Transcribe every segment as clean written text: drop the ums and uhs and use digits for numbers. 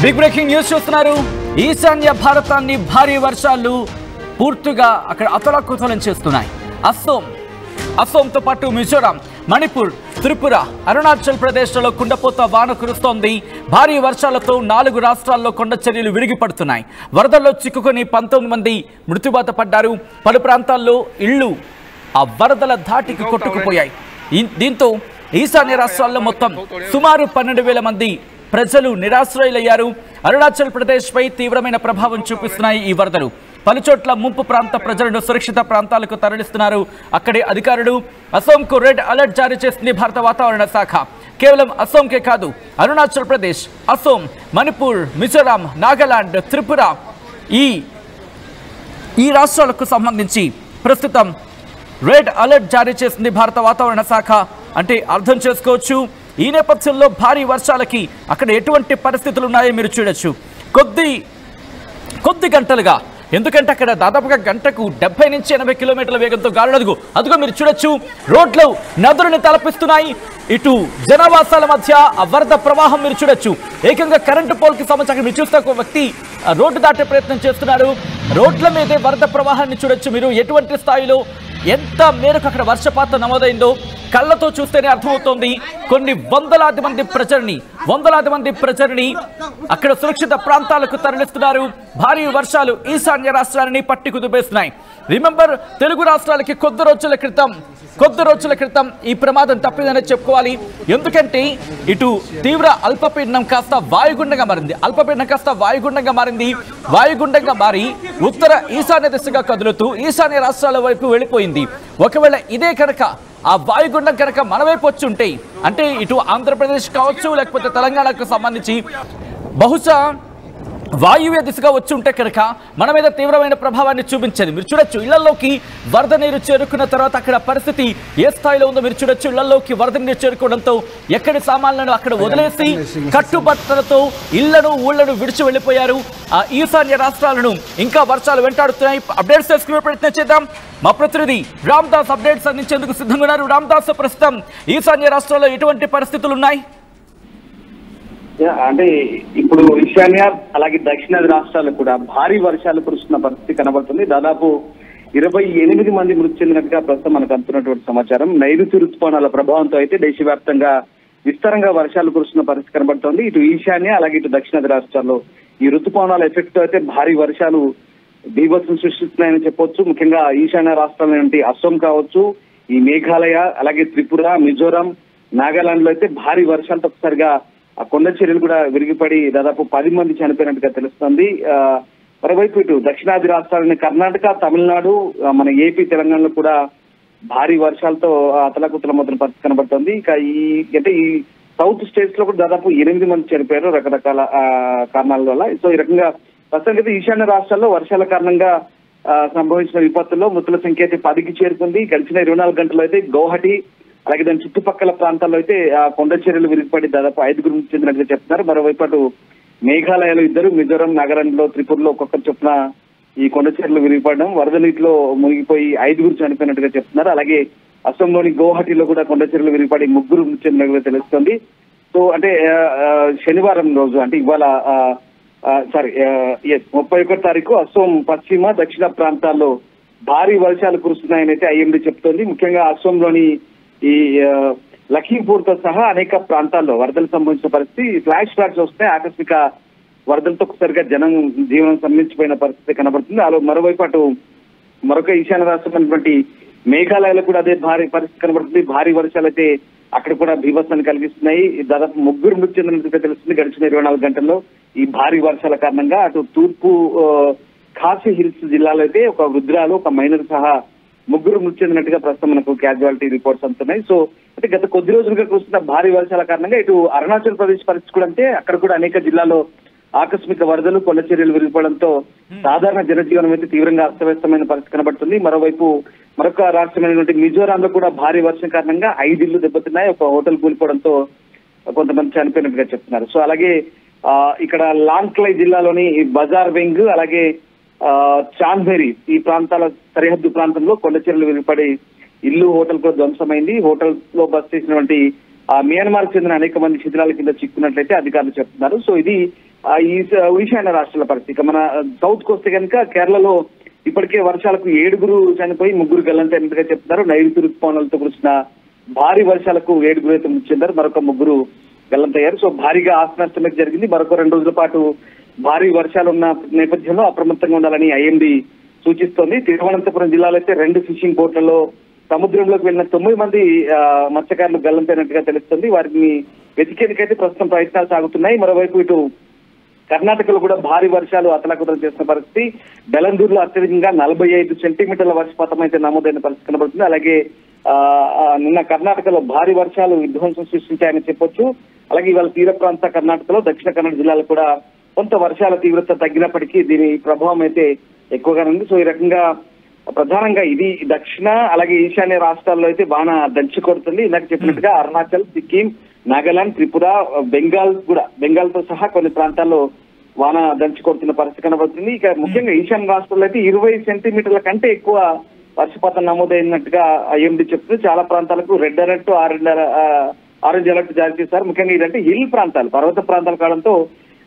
Big breaking news చూస్తున్నారు. ఈశాన్య భారతాన్ని భారీ వర్షాలు పూర్తిగా అక్కడ అతలాకుతలం చేస్తున్నాయి. అస్సోంతో పాటు మిజోరాం, మణిపూర్, త్రిపుర, అరుణాచల్ ప్రదేశ్లలో కుండపోత వాన కురుస్తోంది. భారీ వర్షాలతో 4 రాష్ట్రాల్లో కొండ చర్యలు విరిగిపడుతున్నాయి. వరదల్లో చిక్కుకొని 19 మంది మృత్యువాత పడ్డారు. పలు ప్రాంతాల్లో ఇళ్లు ఆ వరదల ధాటికి కొట్టుకుపోయాయి. దీంతో ఈశాన్య రాష్ట్రాల్లో మొత్తం సుమారు 12,000 మంది ప్రజలు నిరాశ్రయులయ్యారు. అరుణాచల్ ప్రదేశ్ పై తీవ్రమైన ప్రభావం చూపిస్తున్నాయి ఈ వరదలు. పలుచోట్ల ముంపు ప్రాంత ప్రజలను సురక్షిత ప్రాంతాలకు తరలిస్తున్నారు అక్కడి అధికారులు. అసోంకు రెడ్ అలర్ట్ జారీ చేసింది భారత వాతావరణ శాఖ. కేవలం అసోంకే కాదు, అరుణాచల్ ప్రదేశ్, అసోం, మణిపూర్, మిజోరాం, నాగాలాండ్, త్రిపుర ఈ రాష్ట్రాలకు సంబంధించి ప్రస్తుతం రెడ్ అలర్ట్ జారీ చేసింది భారత వాతావరణ శాఖ. అంటే అర్థం చేసుకోవచ్చు, ఈ నేపథ్యంలో భారీ వర్షాలకి అక్కడ ఎటువంటి పరిస్థితులు ఉన్నాయో మీరు చూడొచ్చు. కొద్ది గంటలుగా, ఎందుకంటే అక్కడ దాదాపుగా గంటకు 70 నుంచి 80 కిలోమీటర్ల వేగంతో గాలులు అదిగో మీరు చూడొచ్చు. రోడ్లు నదులని తలపిస్తున్నాయి. ఇటు జనవాసాల మధ్య ఆ వరద ప్రవాహం మీరు చూడొచ్చు. ఏకంగా కరెంటు పోల్కి సంబంధించి మీరు చూస్తే ఒక వ్యక్తి రోడ్డు దాటే ప్రయత్నం చేస్తున్నాడు. రోడ్ల మీదే వరద ప్రవాహాన్ని చూడొచ్చు మీరు. ఎటువంటి స్థాయిలో ఎంత మేరకు అక్కడ వర్షపాతం నమోదైందో కళ్ళతో చూస్తేనే అర్థమవుతోంది. కొన్ని వందలాది మంది ప్రజల్ని అక్కడ సురక్షిత ప్రాంతాలకు తరలిస్తున్నారు. భారీ వర్షాలు ఈశాన్య రాష్ట్రాలని పట్టి కుదిపేస్తున్నాయి. రిమెంబర్, తెలుగు రాష్ట్రాలకి కొద్ది రోజుల క్రితం ఈ ప్రమాదం తప్పిందనే చెప్పుకోవాలి. ఎందుకంటే ఇటు తీవ్ర అల్పపీడనం కాస్త వాయుగుండంగా మారింది. వాయుగుండంగా మారి ఉత్తర ఈశాన్య దిశగా కదులుతూ ఈశాన్య రాష్ట్రాల వైపు వెళ్ళిపోయింది. ఒకవేళ ఇదే కనుక ఆ వాయుగుండం కనుక మన వైపు వచ్చి ఉంటే, అంటే ఇటు ఆంధ్రప్రదేశ్ కావచ్చు లేకపోతే తెలంగాణకు సంబంధించి బహుశా వాయువ్య దిశగా వచ్చి ఉంటే కనుక మన మీద తీవ్రమైన ప్రభావాన్ని చూపించేది. మీరు చూడొచ్చు, ఇళ్లలోకి వరద నీరు చేరుకున్న తర్వాత అక్కడ పరిస్థితి ఏ స్థాయిలో ఉందో మీరు చూడొచ్చు. ఇళ్లలోకి వరద నీరు చేరుకోవడంతో ఎక్కడి సామాన్లను అక్కడ వదిలేసి కట్టుబట్టలతో ఊళ్లను విడిచి వెళ్ళిపోయారు. ఆ ఈశాన్య రాష్ట్రాలను ఇంకా వర్షాలు వెంటాడుతున్నాయి. అప్డేట్స్ తెలుసుకునే ప్రయత్నం చేద్దాం. మా ప్రతినిధి రామ్దాస్ అప్డేట్స్ అందించేందుకు సిద్ధంగా ఉన్నారు. రామ్దాస్, ప్రస్తుతం ఈశాన్య రాష్ట్రాల్లో ఎటువంటి పరిస్థితులు ఉన్నాయి? అంటే ఇప్పుడు ఈశాన్య అలాగే దక్షిణాది రాష్ట్రాలకు కూడా భారీ వర్షాలు కురుస్తున్న పరిస్థితి కనబడుతుంది. దాదాపు 28 మంది మృతి చెందినట్టుగా ప్రస్తుతం మనకు అందుతున్నటువంటి సమాచారం. నైరుతి ఋతుపవనాల ప్రభావంతో అయితే దేశవ్యాప్తంగా విస్తారంగా వర్షాలు కురుస్తున్న పరిస్థితి కనబడుతోంది. ఇటు ఈశాన్య అలాగే ఇటు దక్షిణాది రాష్ట్రాల్లో ఈ ఋతుపవనాల ఎఫెక్ట్ అయితే భారీ వర్షాలు బీభత్సం సృష్టిస్తున్నాయని చెప్పొచ్చు. ముఖ్యంగా ఈశాన్య రాష్ట్రాల అస్సోం కావచ్చు, ఈ మేఘాలయ, అలాగే త్రిపుర, మిజోరాం, నాగాలాండ్ లో అయితే భారీ వర్షాలతో ఒకసారిగా ఆ కొండ చర్యలు కూడా విరిగిపడి దాదాపు 10 మంది చనిపోయినట్టుగా తెలుస్తోంది. మరోవైపు ఇటు దక్షిణాది రాష్ట్రాలని కర్ణాటక, తమిళనాడు, మన ఏపీ, తెలంగాణలో కూడా భారీ వర్షాలతో అతలాకుతలమవుతున్న పరిస్థితి కనబడుతోంది. ఇక ఈ సౌత్ స్టేట్స్ లో కూడా దాదాపు 8 మంది చనిపోయారు రకరకాల కారణాల వల్ల. సో ఈ రకంగా ప్రస్తుతానికి ఈశాన్య రాష్ట్రాల్లో వర్షాల కారణంగా సంభవించిన విపత్తుల్లో మృతుల సంఖ్య అయితే 10కి చేరుకుంది. గడిచిన 24 గంటల్లో అయితే గౌహటి అలాగే దాని చుట్టుపక్కల ప్రాంతాల్లో అయితే ఆ కొండ చర్యలు విరిగిపడి దాదాపు 5 మృతి చెందినట్టుగా చెప్తున్నారు. మరోవైపు అటు మేఘాలయలో 2, మిజోరాం, నాగాలాండ్లో, త్రిపురలో ఒక్కొక్కరు చొప్పున ఈ కొండ చర్యలు విరిగిపడడం, వరద నీటిలో మునిగిపోయి 5 చనిపోయినట్టుగా చెప్తున్నారు. అలాగే అస్సాంలోని గౌహటిలో కూడా కొండ చర్యలు విరిగిపడి 3 మృతి చెందినట్టుగా తెలుస్తోంది. సో అంటే శనివారం రోజు, అంటే ఇవాళ 31 తారీఖు అస్సాం పశ్చిమ, దక్షిణ ప్రాంతాల్లో భారీ వర్షాలు కురుస్తున్నాయని అయితే ఐఎండీ చెప్తోంది. ముఖ్యంగా అస్సాంలోని ఈ లఖీంపూర్ తో సహా అనేక ప్రాంతాల్లో వరదలు సంబంధించిన పరిస్థితి, ఫ్లాష్ వస్తాయి. ఆకస్మిక వరదలతో ఒకసారిగా జీవనం స్తంభించిపోయిన పరిస్థితి కనబడుతుంది. మరోవైపు అటు మరొక ఈశాన్య రాష్ట్రమైనటువంటి మేఘాలయలో కూడా అదే భారీ పరిస్థితి కనబడుతుంది. భారీ వర్షాలు అయితే అక్కడ కూడా బీభత్సాన్ని కలిగిస్తున్నాయి. దాదాపు 3 మృతి చెందినట్టుగా తెలుస్తుంది గడిచిన 24 గంటల్లో ఈ భారీ వర్షాల కారణంగా. అటు తూర్పు ఖాసీ హిల్స్ జిల్లాలో అయితే ఒక వృద్ధురాలు, ఒక మైనర్ సహా 3 మృతి చెందినట్టుగా ప్రస్తుతం మనకు క్యాజువాలిటీ రిపోర్ట్స్ అందుతున్నాయి. సో అంటే గత కొద్ది రోజులుగా కురుస్తున్న భారీ వర్షాల కారణంగా ఇటు అరుణాచల్ ప్రదేశ్ పరిస్థితి కూడా అంటే అక్కడ కూడా అనేక జిల్లాల్లో ఆకస్మిక వరదలు, కొండ చర్యలు విరిగిపోవడంతో సాధారణ జనజీవనం అయితే తీవ్రంగా అస్తవ్యస్తమైన పరిస్థితి కనబడుతుంది. మరోవైపు మరొక రాష్ట్రమైనటువంటి మిజోరాంలో కూడా భారీ వర్షం కారణంగా 5 ఇళ్లు దెబ్బతిన్నాయి. ఒక హోటల్ కూలిపోవడంతో కొంతమంది చనిపోయినట్టుగా చెప్తున్నారు. సో అలాగే ఇక్కడ లాంక్లై జిల్లాలోని బజార్ వెంగ్, అలాగే చాన్బేరి ఈ ప్రాంతాల సరిహద్దు ప్రాంతంలో కొండ చర్యలు విరిగిపడి ఇల్లు, హోటల్ కూడా ధ్వంసమైంది. హోటల్ లో బస్ చేసినటువంటి మియాన్మార్ చెందిన అనేక మంది శిథిలాల కింద చిక్కున్నట్లయితే అధికారులు చెప్తున్నారు. సో ఇది ఈ ఈశాన్య రాష్ట్రాల పరిస్థితి. మన సౌత్ కోస్ట్ కనుక కేరళలో ఇప్పటికే వర్షాలకు 7 చనిపోయి 3 గల్లంతైనట్టుగా చెప్తున్నారు. నైరుతి ఋతుపవనాలతో కురిసిన భారీ వర్షాలకు 7 అయితే మృతి చెందారు, మరొక 3 గల్లంతయ్యారు. సో భారీగా ఆస్తి నష్టం జరిగింది. మరొక 2 రోజుల పాటు భారీ వర్షాలు ఉన్న నేపథ్యంలో అప్రమత్తంగా ఉండాలని ఐఎండీ సూచిస్తోంది. తిరువనంతపురం జిల్లాలో అయితే 2 ఫిషింగ్ బోట్లలో సముద్రంలోకి వెళ్ళిన 9 మంది మత్స్యకారులు గల్లంతైనట్టుగా తెలుస్తుంది. వారిని వెతికేందుకైతే ప్రస్తుతం ప్రయత్నాలు సాగుతున్నాయి. మరోవైపు ఇటు కర్ణాటకలో కూడా భారీ వర్షాలు అతలాకుతలం చేసిన పరిస్థితి. బెలందూరులో అత్యధికంగా 45 సెంటీమీటర్ల వర్షపాతం అయితే నమోదైన పరిస్థితి కనబడుతుంది. అలాగే నిన్న కర్ణాటకలో భారీ వర్షాలు విధ్వంసం సృష్టించాయని చెప్పొచ్చు. అలాగే ఇవాళ తీర ప్రాంత కర్ణాటకలో దక్షిణ కన్నడ జిల్లాలో కూడా కొంత వర్షాల తీవ్రత తగ్గినప్పటికీ దీని ప్రభావం అయితే ఎక్కువగానే ఉంది. సో ఈ రకంగా ప్రధానంగా ఇది దక్షిణ అలాగే ఈశాన్య రాష్ట్రాల్లో అయితే వాన దంచి కొడుతుంది. ఇందాక చెప్పినట్టుగా అరుణాచల్, సిక్కిం, నాగాలాండ్, త్రిపుర, బెంగాల్తో సహా కొన్ని ప్రాంతాల్లో వాన దంచి కొడుతున్న పరిస్థితి కనబడుతుంది. ఇక ముఖ్యంగా ఈశాన్య రాష్ట్రాల్లో అయితే 20 సెంటీమీటర్ల కంటే ఎక్కువ వర్షపాతం నమోదైనట్టుగా ఐఎండీ చెప్తుంది. చాలా ప్రాంతాలకు రెడ్ అలర్ట్, ఆరెంజ్ అలర్ట్ జారీ చేశారు. ముఖ్యంగా ఇదంటే హిల్ ప్రాంతాలు, పర్వత ప్రాంతాలు కావడంతో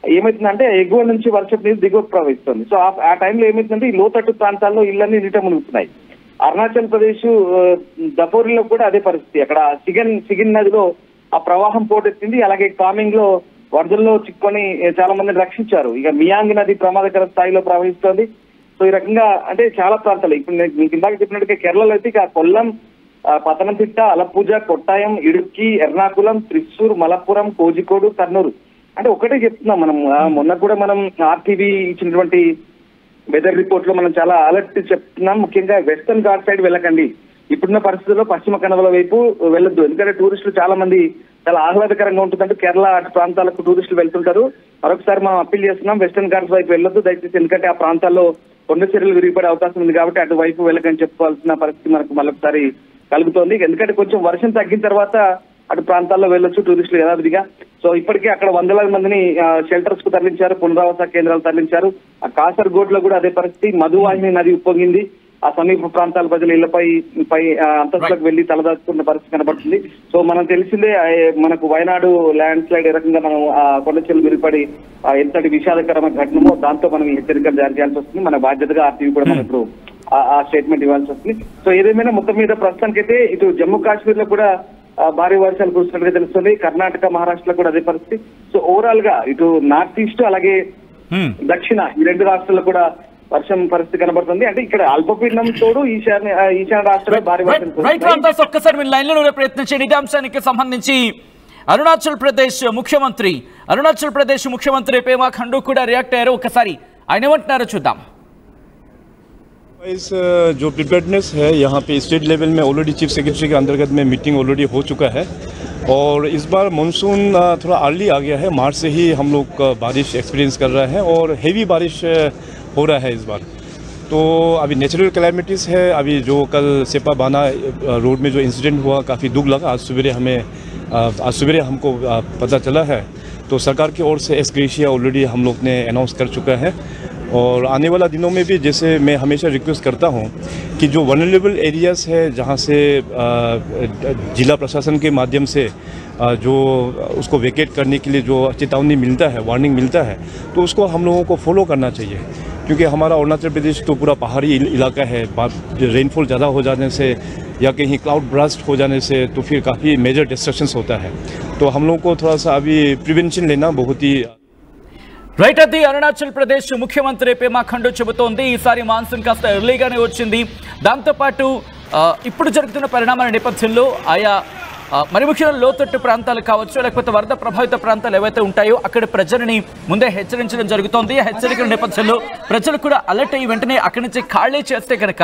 ఏమైతుందంటే ఎగువ నుంచి వర్షపు నీరు దిగువకు ప్రవహిస్తుంది. సో ఆ టైంలో ఏమైతుందంటే ఈ లోతట్టు ప్రాంతాల్లో ఇళ్లన్నీ నీట మునుగుతున్నాయి. అరుణాచల్ ప్రదేశ్ దపోరిలో కూడా అదే పరిస్థితి. అక్కడ సిగిన్ నదిలో ఆ ప్రవాహం పోటెత్తింది. అలాగే కామింగ్ లో వరదల్లో చిక్కుకొని చాలా మందిని రక్షించారు. ఇక మియాంగ్ నది ప్రమాదకర స్థాయిలో ప్రవహిస్తోంది. సో ఈ రకంగా అంటే చాలా ప్రాంతాలు ఇప్పుడు మీకు ఇందాక చెప్పినట్టుగా కేరళలో అయితే ఇక కొల్లం, పతనంతిట్ట, అలప్పుజ, కొట్టాయం, ఇడుక్కి, ఎర్నాకుళం, త్రిశూర్, మలప్పురం, కోజికోడు, కర్నూలు అంటే ఒకటే చెప్తున్నాం మనం. మొన్న కూడా మనం ఆర్టీవీ ఇచ్చినటువంటి వెదర్ రిపోర్ట్ లో మనం చాలా అలర్ట్ చెప్తున్నాం. ముఖ్యంగా వెస్టర్న్ ఘాట్ సైడ్ వెళ్ళకండి, ఇప్పుడున్న పరిస్థితుల్లో పశ్చిమ కనుమల వైపు వెళ్ళొద్దు. ఎందుకంటే టూరిస్టులు చాలా మంది చాలా ఆహ్లాదకరంగా ఉంటుందంటే కేరళ అటు ప్రాంతాలకు టూరిస్టులు వెళ్తుంటారు. మరొకసారి మనం అప్పీల్ చేస్తున్నాం, వెస్టర్న్ ఘాట్స్ వైపు వెళ్ళొద్దు దయచేసి. ఎందుకంటే ఆ ప్రాంతాల్లో కొండ చర్యలు విరిగిపడే అవకాశం ఉంది కాబట్టి అటువైపు వెళ్ళకని చెప్పుకోవాల్సిన పరిస్థితి మనకు మరొకసారి కలుగుతోంది. ఎందుకంటే కొంచెం వర్షం తగ్గిన తర్వాత అటు ప్రాంతాల్లో వెళ్ళొచ్చు టూరిస్టులు యథావిధిగా. సో ఇప్పటికే అక్కడ వందలాది మందిని షెల్టర్స్ కు తరలించారు, పునరావాస కేంద్రాలు తరలించారు. ఆ కాసర్గోడ్ లో కూడా అదే పరిస్థితి. మధువాహిని నది ఉప్పొంగింది. ఆ సమీప ప్రాంతాల ప్రజలు ఇళ్లపై అంతస్తులకు వెళ్లి తలదాచుకున్న పరిస్థితి కనబడుతుంది. సో మనం తెలిసిందే మనకు వయనాడు ల్యాండ్ స్లైడ్ ఏ రకంగా మనం కొండ చెల్లు విరిపడి ఎంతటి విషాదకరమైన ఘటనమో దాంతో మనం హెచ్చరికలు జారీ చేయాల్సి వస్తుంది. మన బాధ్యతగా ఆర్టీవీ కూడా మనం ఇప్పుడు ఆ స్టేట్మెంట్ ఇవ్వాల్సి వస్తుంది. సో ఏదేమైనా మొత్తం మీద ప్రస్తుతానికైతే ఇటు జమ్మూ కాశ్మీర్ లో కూడా భారీ వర్షాలు కురుస్తున్నట్టుగా తెలుస్తుంది. కర్ణాటక, మహారాష్ట్రలో కూడా అదే పరిస్థితి. సో ఓవరాల్ గా ఇటు నార్త్ ఈస్ట్ అలాగే దక్షిణ ఈ 2 రాష్ట్రాల్లో కూడా వర్షం పరిస్థితి కనబడుతుంది. అంటే ఇక్కడ అల్పపీడనం తోడు ఈశాన్య రాష్ట్రాల్లో భారీ వర్షం. ఒక్కసారి మీరు లైన్ లో ప్రయత్నించండి. ఇదే అంశానికి సంబంధించి అరుణాచల్ ప్రదేశ్ ముఖ్యమంత్రి పేమా ఖండూ కూడా రియాక్ట్ అయ్యారు. ఒక్కసారి ఆయన ఏమంటున్నారో చూద్దాం. इस जो प्रिपेयर्डनेस है यहाँ पे स्टेट लेवल में ऑलरेडी चीफ सेक्रेटरी के अंतर्गत में मीटिंग ऑलरेडी हो चुका है और इस बार मानसून थोड़ा अर्ली आ गया है. मार्च से ही हम लोग बारिश एक्सपीरियंस कर रहे हैं और हेवी बारिश हो रहा है इस बार. तो अभी नेचुरल कैलामिटीज़ है. अभी जो कल सेपा बाना रोड में जो इंसिडेंट हुआ काफ़ी दुख लगा. आज सवेरे हमको पता चला है. तो सरकार की ओर से एस ग्रेशिया ऑलरेडी हम लोग ने अनाउंस कर चुका है और आने वाला दिनों में भी जैसे मैं हमेशा रिक्वेस्ट करता हूं कि जो वनरेबल एरियाज़ है जहां से जिला प्रशासन के माध्यम से जो उसको वेकेट करने के लिए जो चेतावनी मिलता है, वार्निंग मिलता है, तो उसको हम लोगों को फॉलो करना चाहिए. क्योंकि हमारा अरुणाचल प्रदेश तो पूरा पहाड़ी इलाका है. रेनफॉल ज़्यादा हो जाने से या कहीं क्लाउड ब्रास्ट हो जाने से तो फिर काफ़ी मेजर डिस्ट्रक्शंस होता है. तो हम लोगों को थोड़ा सा अभी प्रिवेंशन लेना बहुत ही రైట్. అది అరుణాచల్ ప్రదేశ్ ముఖ్యమంత్రి పేమా ఖండూ చెబుతోంది. ఈసారి మాన్సూన్ కాస్త ఎర్లీగానే వచ్చింది. దాంతోపాటు ఇప్పుడు జరుగుతున్న పరిణామాల నేపథ్యంలో ఆయా మరి ముఖ్యంగా లోతట్టు ప్రాంతాలు కావచ్చు లేకపోతే వరద ప్రభావిత ప్రాంతాలు ఏవైతే ఉంటాయో అక్కడ ప్రజలని ముందే హెచ్చరించడం జరుగుతోంది. హెచ్చరికల నేపథ్యంలో ప్రజలు కూడా అలర్ట్ అయ్యి వెంటనే అక్కడి నుంచి ఖాళీ చేస్తే కనుక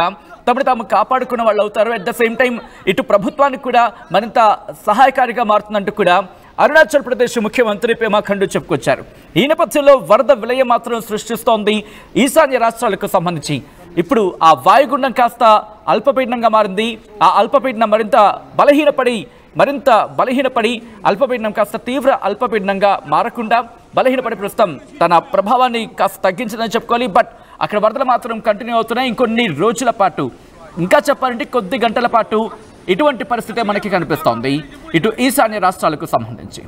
తమను తాము కాపాడుకున్న వాళ్ళు అవుతారు. అట్ ద సేమ్ టైం ఇటు ప్రభుత్వానికి కూడా మరింత సహాయకారిగా మారుతుందంటూ కూడా అరుణాచల్ ప్రదేశ్ ముఖ్యమంత్రి పేమా ఖండూ చెప్పుకొచ్చారు. ఈ నేపథ్యంలో వరద విలయం మాత్రం సృష్టిస్తోంది ఈశాన్య రాష్ట్రాలకు సంబంధించి. ఇప్పుడు ఆ వాయుగుండం కాస్త అల్పపీడనంగా మారింది. ఆ అల్పపీడనం మరింత బలహీనపడి అల్పపీడనం కాస్త తీవ్ర అల్పపీడనంగా మారకుండా బలహీనపడి ప్రస్తుతం తన ప్రభావాన్ని కాస్త తగ్గించిందని చెప్పుకోవాలి. బట్ అక్కడ వరదలు మాత్రం కంటిన్యూ అవుతున్నాయి. ఇంకొన్ని రోజుల పాటు, ఇంకా చెప్పాలంటే కొద్ది గంటల పాటు ఇటువంటి పరిస్థితే మనకి కనిపిస్తోంది ఇటు ఈశాన్య రాష్ట్రాలకు సంబంధించి.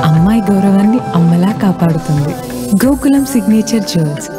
అమ్మాయి గౌరవాన్ని అమ్మలా కాపాడుతుంది గోకులం సిగ్నేచర్ జ్యువెల్స్.